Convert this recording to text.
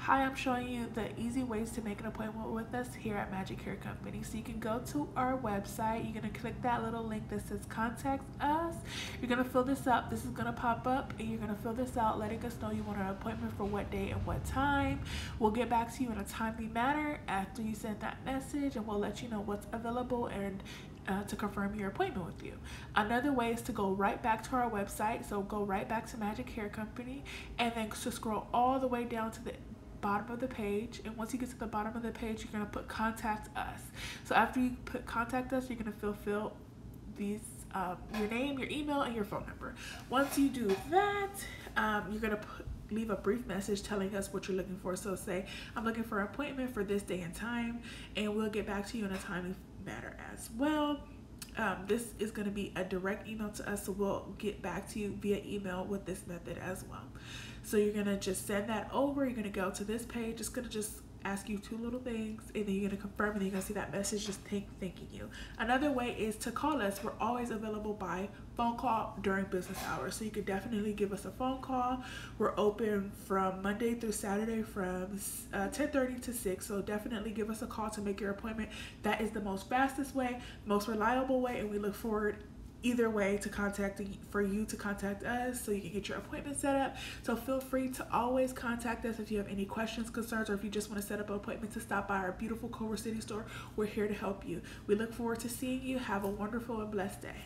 Hi, I'm showing you the easy ways to make an appointment with us here at Magic Hair Company. So you can go to our website, you're going to click that little link that says contact us. You're going to fill this up. This is going to pop up and you're going to fill this out letting us know you want an appointment for what day and what time. We'll get back to you in a timely manner after you send that message, and we'll let you know what's available and to confirm your appointment with you. Another way is to go right back to our website. So go right back to Magic Hair Company and then to scroll all the way down to the bottom of the page, and once you get to the bottom of the page, you're going to put contact us. So after you put contact us, you're going to fulfill these your name, your email, and your phone number. Once you do that, you're going to leave a brief message telling us what you're looking for. So say, I'm looking for an appointment for this day and time, and we'll get back to you in a timely manner as well. This is going to be a direct email to us, so we'll get back to you via email with this method as well. So you're going to just send that over. You're going to go to this page. It's going to just ask you two little things, and then you're going to confirm, and then you're going to see that message just thanking you. Another way is to call us. We're always available by phone call during business hours, so you could definitely give us a phone call. We're open from Monday through Saturday from 10:30 to 6, so definitely give us a call to make your appointment. That is the most fastest way, most reliable way, and we look forward either way to for you to contact us so you can get your appointment set up. So feel free to always contact us if you have any questions, concerns, or if you just want to set up an appointment to stop by our beautiful Culver City store. We're here to help you. We look forward to seeing you. Have a wonderful and blessed day.